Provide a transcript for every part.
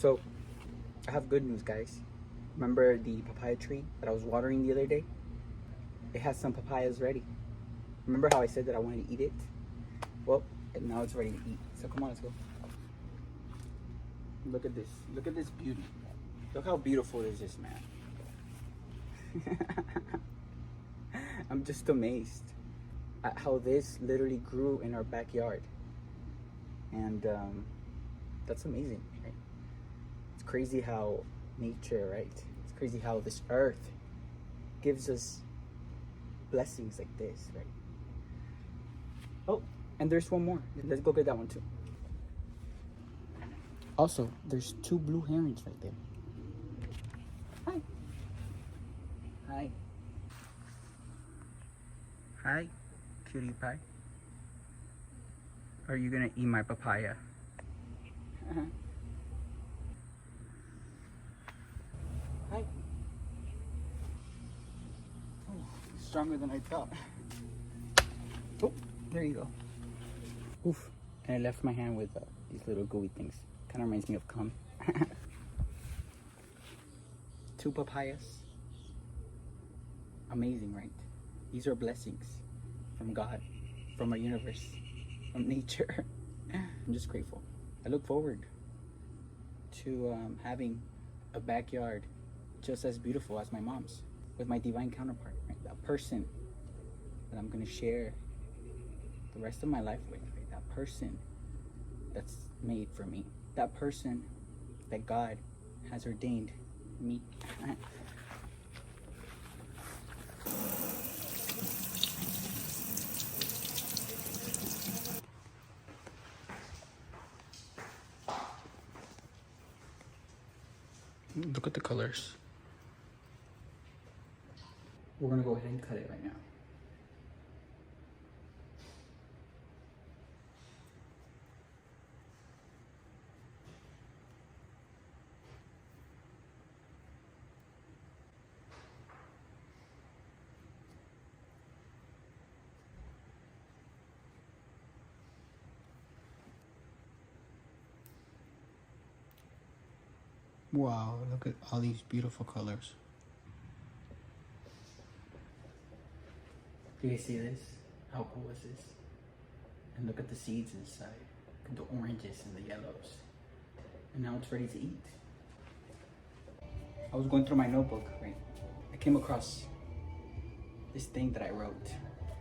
So, I have good news, guys. Remember the papaya tree that I was watering the other day? It has some papayas ready. Remember how I said that I wanted to eat it? Well, now it's ready to eat. So come on, let's go. Look at this. Look at this beauty. Look how beautiful is this, man. I'm just amazed at how this literally grew in our backyard. And that's amazing, right? It's crazy how nature, right? It's crazy how this earth gives us blessings like this, right? Oh, and there's one more. Let's go get that one too. Also, there's 2 blue herons right there. Hi. Hi. Hi, cutie pie. Are you gonna eat my papaya? Hi. Oh, stronger than I thought. Oh, there you go. Oof. And I left my hand with these little gooey things. Kind of reminds me of cum. 2 papayas. Amazing, right? These are blessings from God, from our universe, from nature. I'm just grateful. I look forward to having a backyard just as beautiful as my mom's, with my divine counterpart, right? That person that I'm gonna share the rest of my life with, right? That person that's made for me, that person that God has ordained me. Look at the colors. We're gonna go ahead and cut it right now. Wow, look at all these beautiful colors. Do you see this? How cool is this? And look at the seeds inside. Look at the oranges and the yellows. And now it's ready to eat. I was going through my notebook, right? I came across this thing that I wrote.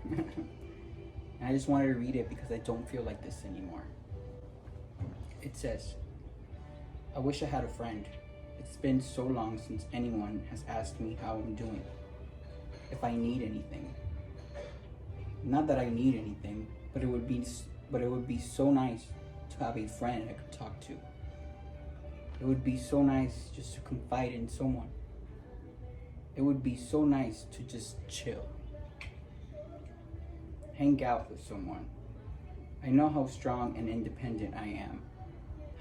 And I just wanted to read it because I don't feel like this anymore. It says, I wish I had a friend. It's been so long since anyone has asked me how I'm doing, if I need anything. Not that I need anything, but it would be so nice to have a friend I could talk to. It would be so nice just to confide in someone. It would be so nice to just chill. Hang out with someone. I know how strong and independent I am.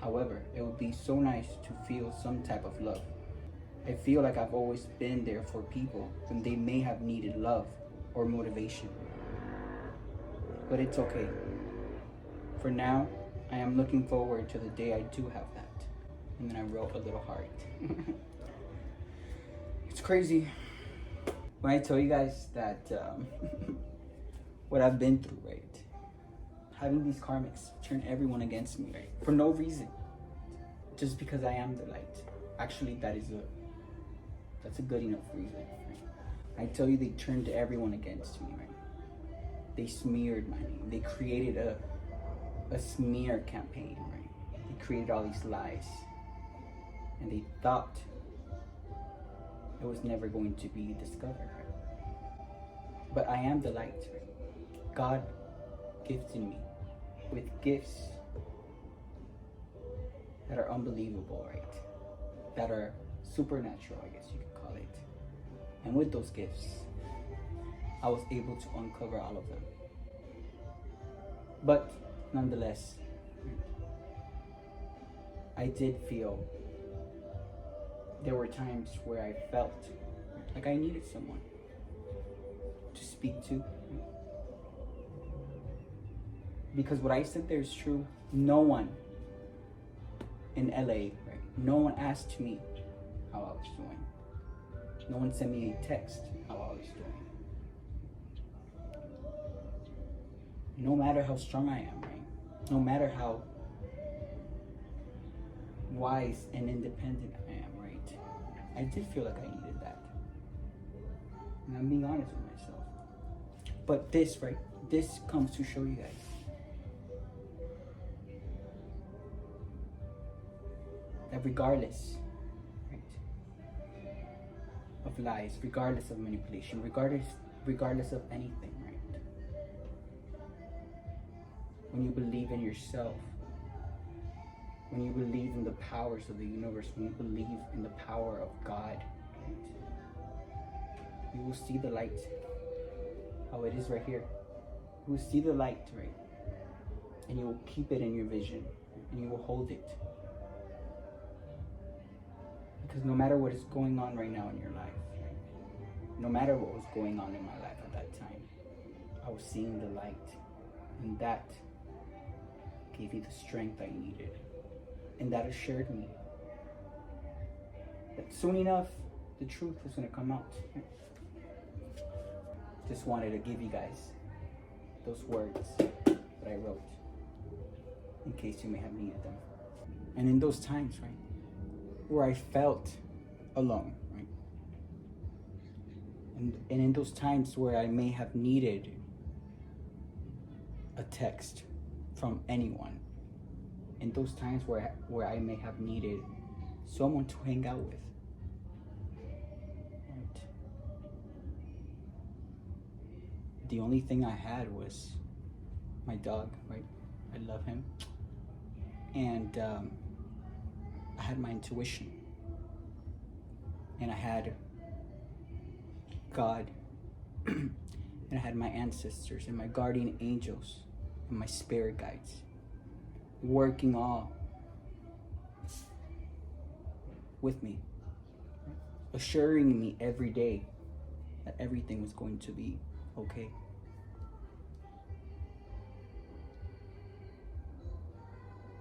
However, it would be so nice to feel some type of love. I feel like I've always been there for people when they may have needed love or motivation. But it's okay. For now, I am looking forward to the day I do have that. And then I wrote a little heart. It's crazy when I tell you guys that what I've been through, right? Having these karmics turn everyone against me, right? For no reason. Just because I am the light. Actually, that's a good enough reason, right? I tell you, they turned everyone against me, right? They smeared my name. They created a smear campaign, right? They created all these lies. And they thought it was never going to be discovered, right? But I am the light, right? God gifted me with gifts that are unbelievable, right? That are supernatural, I guess you could call it. And with those gifts, I was able to uncover all of them. But nonetheless, I did feel there were times where I felt like I needed someone to speak to. Because what I said there is true. No one in LA, right, No one asked me how I was doing. No one sent me a text how I was doing. No matter how strong I am, right? No matter how wise and independent I am, right? I did feel like I needed that. And I'm being honest with myself. But this, right? This comes to show you guys that regardless, right, of lies, regardless of manipulation, regardless of anything, right? When you believe in yourself, when you believe in the powers of the universe, when you believe in the power of God, right, you will see the light. How it is right here. You will see the light, right? And you will keep it in your vision, and you will hold it. Because no matter what is going on right now in your life, no matter what was going on in my life at that time, I was seeing the light, and that gave me the strength I needed, and that assured me that soon enough the truth was going to come out. Just wanted to give you guys those words that I wrote in case you may have needed them. And in those times, right, where I felt alone, right, and in those times where I may have needed a text from anyone, in those times where I may have needed someone to hang out with, right, the only thing I had was my dog, right? I love him. And I had my intuition. And I had God. And I had my ancestors and my guardian angels and my spirit guides working all with me, assuring me every day that everything was going to be okay.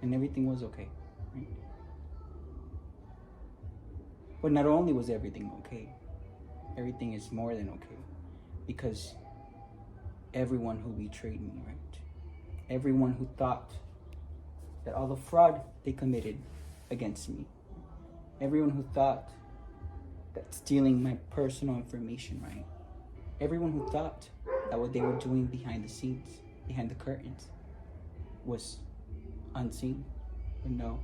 And everything was okay, right? But not only was everything okay, everything is more than okay. Because everyone who betrayed me, right? Everyone who thought that all the fraud they committed against me, everyone who thought that stealing my personal information, right? Everyone who thought that what they were doing behind the scenes, behind the curtains, was unseen. But no,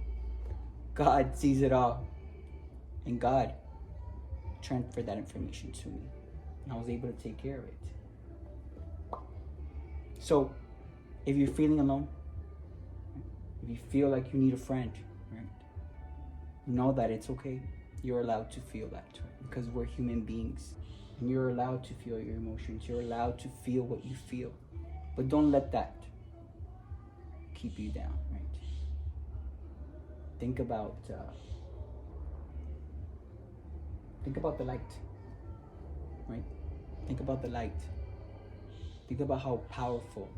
God sees it all. And God transferred that information to me. And I was able to take care of it. So, if you're feeling alone, if you feel like you need a friend, right, know that it's okay. You're allowed to feel that, right? Because we're human beings. And you're allowed to feel your emotions. You're allowed to feel what you feel. But don't let that keep you down, right? Think about the light, right? Think about the light. Think about how powerful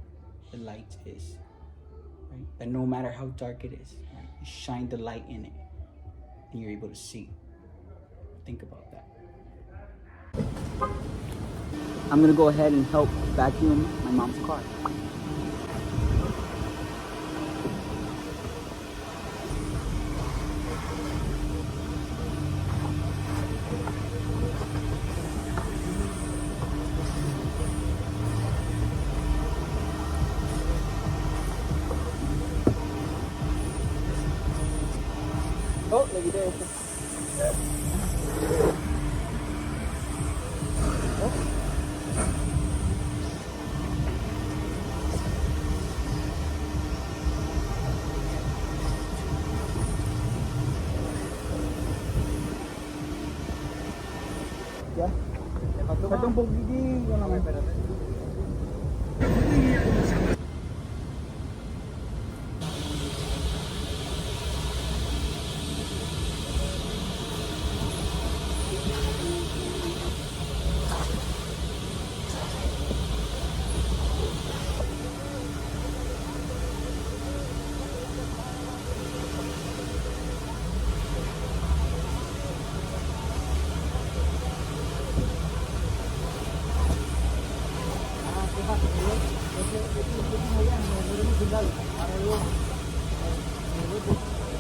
the light is, right? That no matter how dark it is, right, you shine the light in it and you're able to see. Think about that. I'm gonna go ahead and help vacuum my mom's car. Oh, lagi there. Ya. Satu bog gigi yang naman.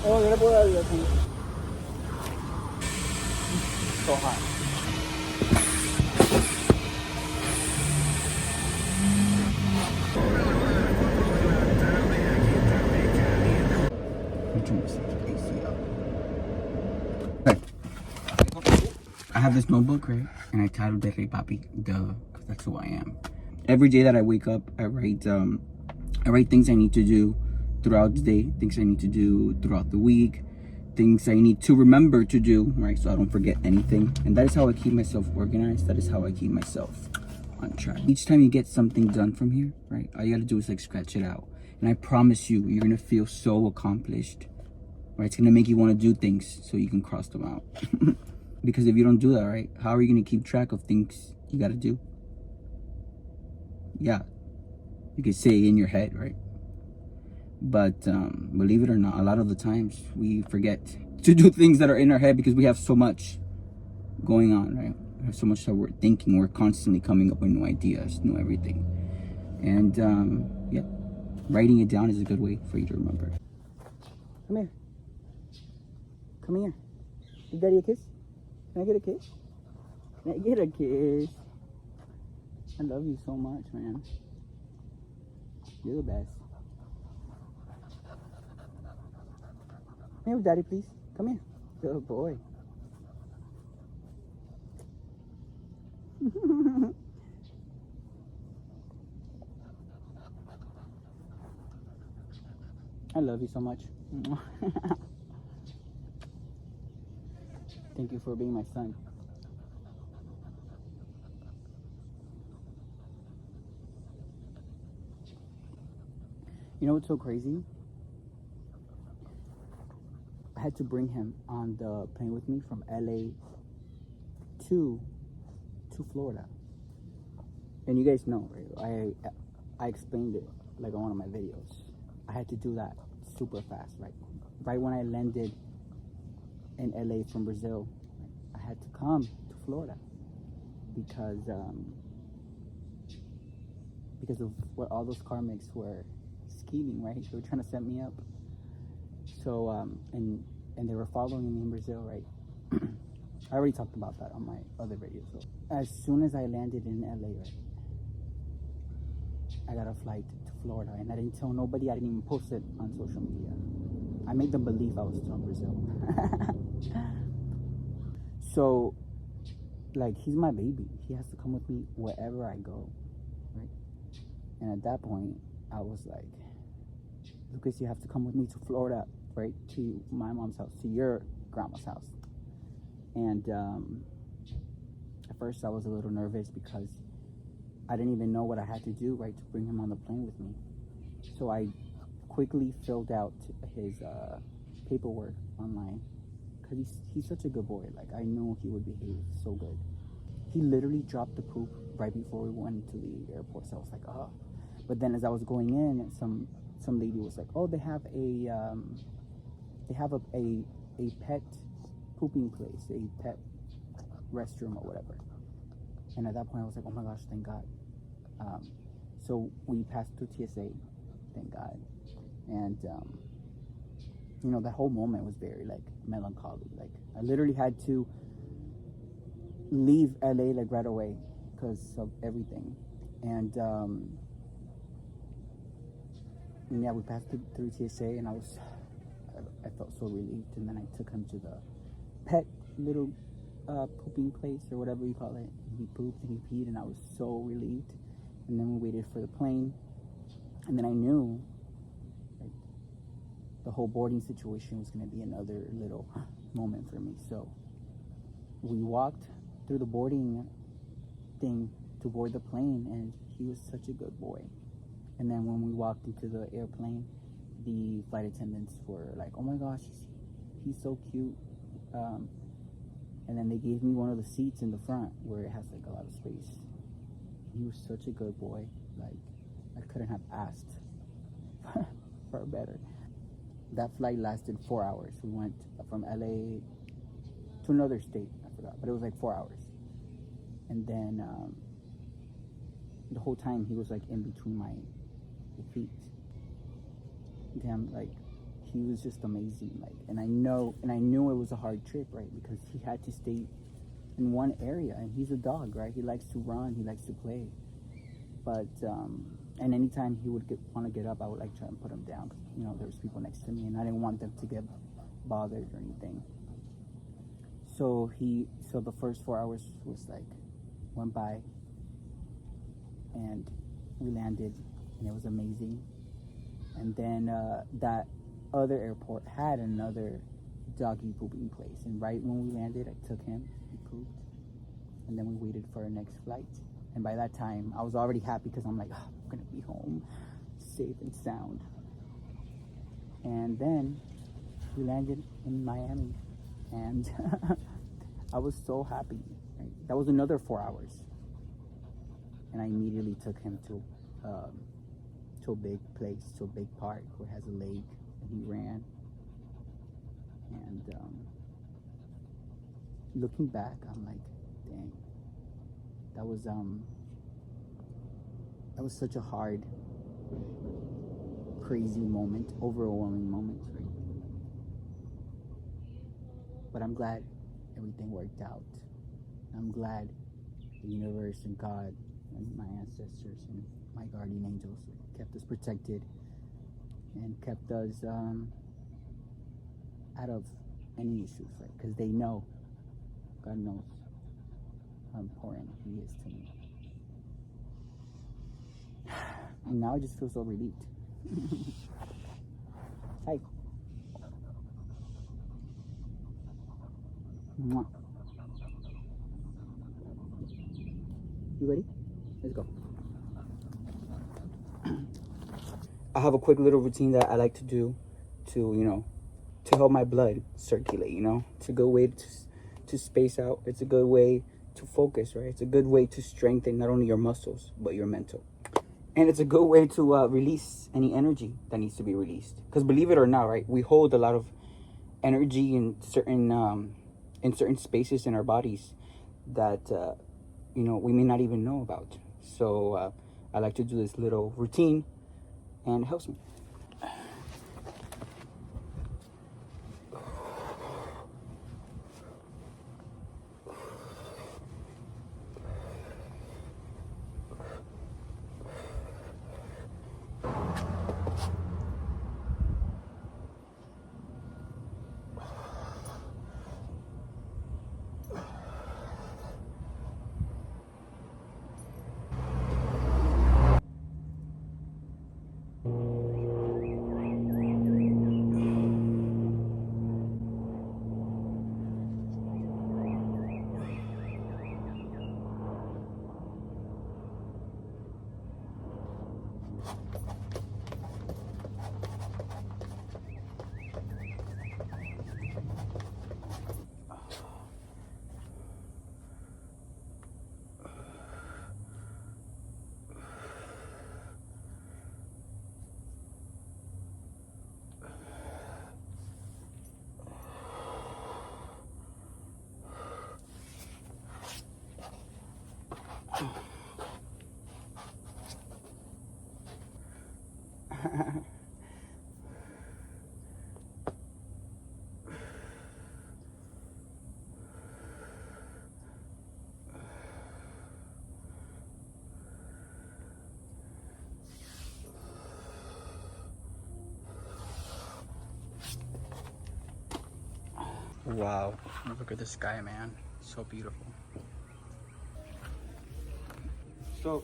Oh, yo le puedo dar así. So hot. I have this notebook, right? And I titled it Reypapi, because that's who I am. Every day that I wake up, I write things I need to do throughout the day, things I need to do throughout the week, things I need to remember to do, right? So I don't forget anything. And that is how I keep myself organized. That is how I keep myself on track. Each time you get something done from here, right? All you gotta do is like scratch it out. And I promise you, you're gonna feel so accomplished, right? It's gonna make you wanna do things so you can cross them out. Because if you don't do that, right, how are you going to keep track of things you got to do? Yeah, you could say in your head, right? But believe it or not, a lot of the times we forget to do things that are in our head because we have so much going on, right? We have so much that we're thinking. We're constantly coming up with new ideas, new everything. And yeah, writing it down is a good way for you to remember. Come here. Come here. Give Daddy a kiss. Can I get a kiss? Can I get a kiss? I love you so much, man. You're the best. Come here, Daddy, please. Come here. Good boy. I love you so much. Thank you for being my son. You know what's so crazy? I had to bring him on the plane with me from LA to Florida. And you guys know, right? I explained it like on one of my videos. I had to do that super fast. Like right when I landed in LA from Brazil, I had to come to Florida because of what all those karmics were scheming, right? They were trying to set me up. So and they were following me in Brazil, right? I already talked about that on my other video. So as soon as I landed in LA, right, I got a flight to Florida, and I didn't tell nobody. I didn't even post it on social media. I made them believe I was still in Brazil. So, like, he's my baby. He has to come with me wherever I go, right? And at that point, I was like, Lucas, you have to come with me to Florida, right? To my mom's house, to your grandma's house. And at first, I was a little nervous because I didn't even know what I had to do, right, to bring him on the plane with me. So I quickly filled out his paperwork online because he's such a good boy. Like, I knew he would behave so good. He literally dropped the poop right before we went to the airport. So I was like, oh. But then as I was going in, some lady was like, oh, they have a pet pooping place, a pet restroom or whatever. And at that point, I was like, oh my gosh, thank God. So we passed through TSA, thank God. And, you know, that whole moment was very, like, melancholy. Like, I literally had to leave LA, like, right away because of everything. And yeah, we passed through TSA, and I felt so relieved. And then I took him to the pet little pooping place or whatever you call it. He pooped and he peed, and I was so relieved. And then we waited for the plane, and then I knew, like, the whole boarding situation was going to be another little moment for me. So we walked through the boarding thing to board the plane, and he was such a good boy. And then when we walked into the airplane, the flight attendants were like, oh my gosh, he's so cute. And then they gave me one of the seats in the front where it has, like, a lot of space. He was such a good boy. Like, I couldn't have asked for better. That flight lasted 4 hours. We went from LA to another state, I forgot, but it was like 4 hours. And then the whole time he was, like, in between my feet. Damn, like, he was just amazing. Like, and I knew it was a hard trip, right? Because he had to stay in one area, and he's a dog, right? He likes to run, he likes to play. But and anytime he would want to get up, I would like try and put him down. You know, there was people next to me, and I didn't want them to get bothered or anything. So the first 4 hours was like went by, and we landed, and it was amazing. And then that other airport had another doggy pooping place, and right when we landed, I took him, he pooped, and then we waited for our next flight. And by that time, I was already happy because I'm like, oh, I'm gonna be home, safe and sound. And then we landed in Miami, and I was so happy. Right? That was another 4 hours, and I immediately took him to a big place, to a big park where it has a lake, and he ran. And looking back, I'm like, dang, that was such a hard, crazy moment, overwhelming moment, right? But I'm glad everything worked out. I'm glad the universe and God and my ancestors and my guardian angels kept us protected and kept us out of any issues, right? Because they know, God knows how important he is to me. And now I just feel so relieved. Hi. Mwah. You ready? Let's go. I have a quick little routine that I like to do to help my blood circulate, It's a good way to space out. It's a good way to focus, right? It's a good way to strengthen not only your muscles, but your mental. And it's a good way to release any energy that needs to be released. Because believe it or not, right, we hold a lot of energy in certain spaces in our bodies that, we may not even know about. So I like to do this little routine, and it helps me. Wow, look at the sky, man. So beautiful. So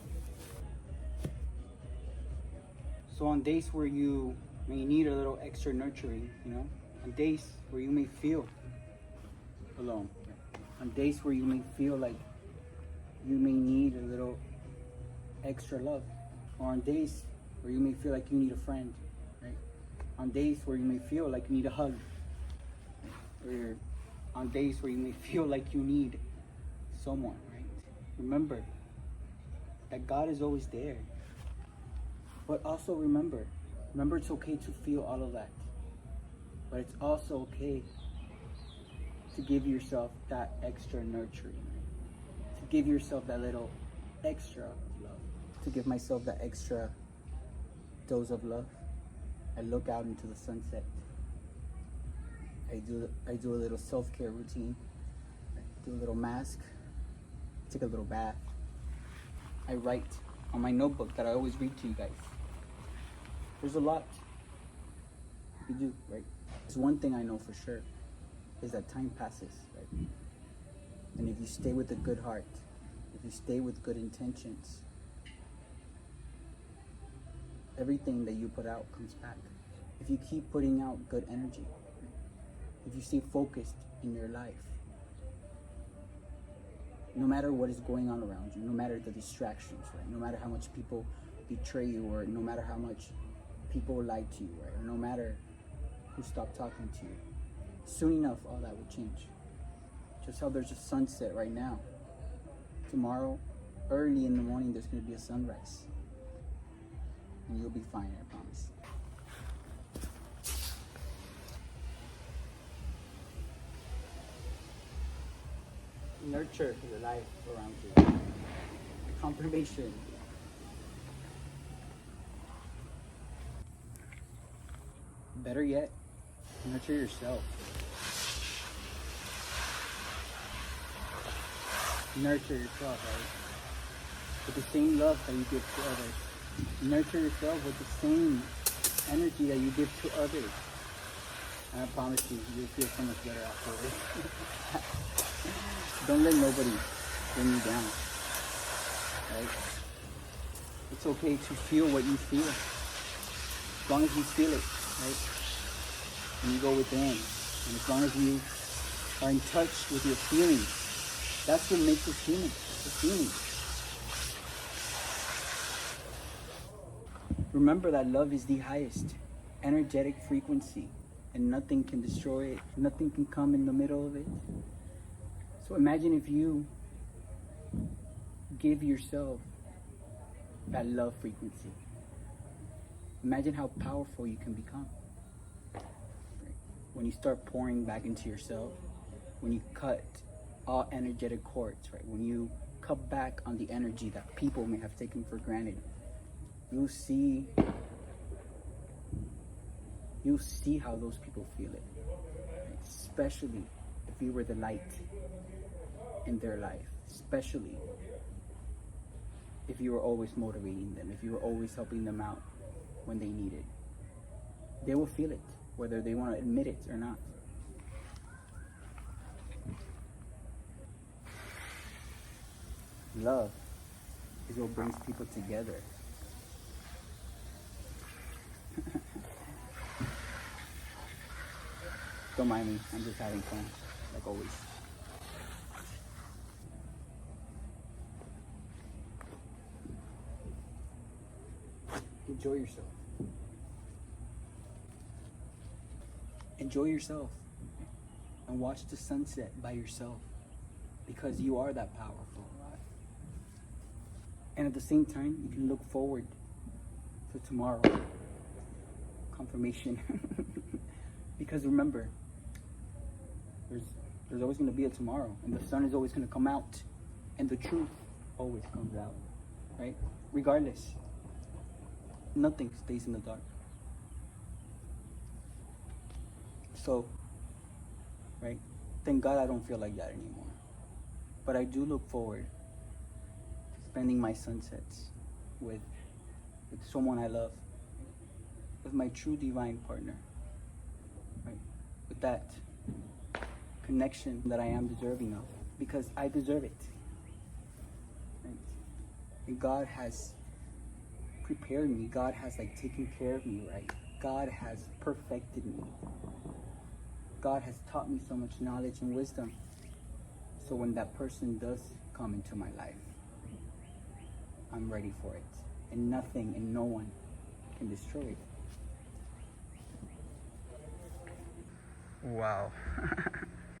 on days where you may need a little extra nurturing, on days where you may feel alone, on days where you may feel like you may need a little extra love, or on days where you may feel like you need a friend, right? On days where you may feel like you need a hug, or on days where you may feel like you need someone, right? Remember that God is always there. But also remember it's okay to feel all of that. But it's also okay to give yourself that extra nurturing, right? To give yourself that little extra love. To give myself that extra dose of love. I look out into the sunset I do a little self-care routine. I do a little mask, take a little bath. I write on my notebook that I always read to you guys. There's a lot you do, right? There's one thing I know for sure, is that time passes, right? And if you stay with a good heart, if you stay with good intentions, everything that you put out comes back. If you keep putting out good energy, if you stay focused in your life, no matter what is going on around you, no matter the distractions, right? No matter how much people betray you, or no matter how much people lie to you, right? Or no matter who stopped talking to you, soon enough all that will change. Just how there's a sunset right now, tomorrow early in the morning there's going to be a sunrise, and you'll be fine, I promise. Nurture your life around you. Confirmation. Better yet, nurture yourself. Nurture yourself, right? With the same love that you give to others. Nurture yourself with the same energy that you give to others. And I promise you, you'll feel so much better afterwards. Don't let nobody bring you down, right? It's okay to feel what you feel, as long as you feel it, right? And you go within, and as long as you are in touch with your feelings, that's what makes us human, the feelings. Remember that love is the highest energetic frequency, and nothing can destroy it, nothing can come in the middle of it. So imagine if you give yourself that love frequency. Imagine how powerful you can become. When you start pouring back into yourself, when you cut all energetic cords, right? When you cut back on the energy that people may have taken for granted, you'll see how those people feel it. Right? Especially if you were the light in their life, especially if you were always motivating them, if you were always helping them out when they need it. They will feel it, whether they want to admit it or not. Love is what brings people together. Don't mind me, I'm just having fun, like always. Enjoy yourself. Enjoy yourself. And watch the sunset by yourself. Because you are that powerful. And at the same time, you can look forward to tomorrow. Confirmation. Because remember, there's always going to be a tomorrow. And the sun is always going to come out. And the truth always comes out. Right? Regardless. Nothing stays in the dark. So, right? Thank God I don't feel like that anymore. But I do look forward to spending my sunsets with someone I love. With my true divine partner. Right? With that connection that I am deserving of. Because I deserve it. Right? And God has prepared me. God has taken care of me, right? God has perfected me. God has taught me so much knowledge and wisdom. So when that person does come into my life, I'm ready for it. And nothing and no one can destroy it. Wow.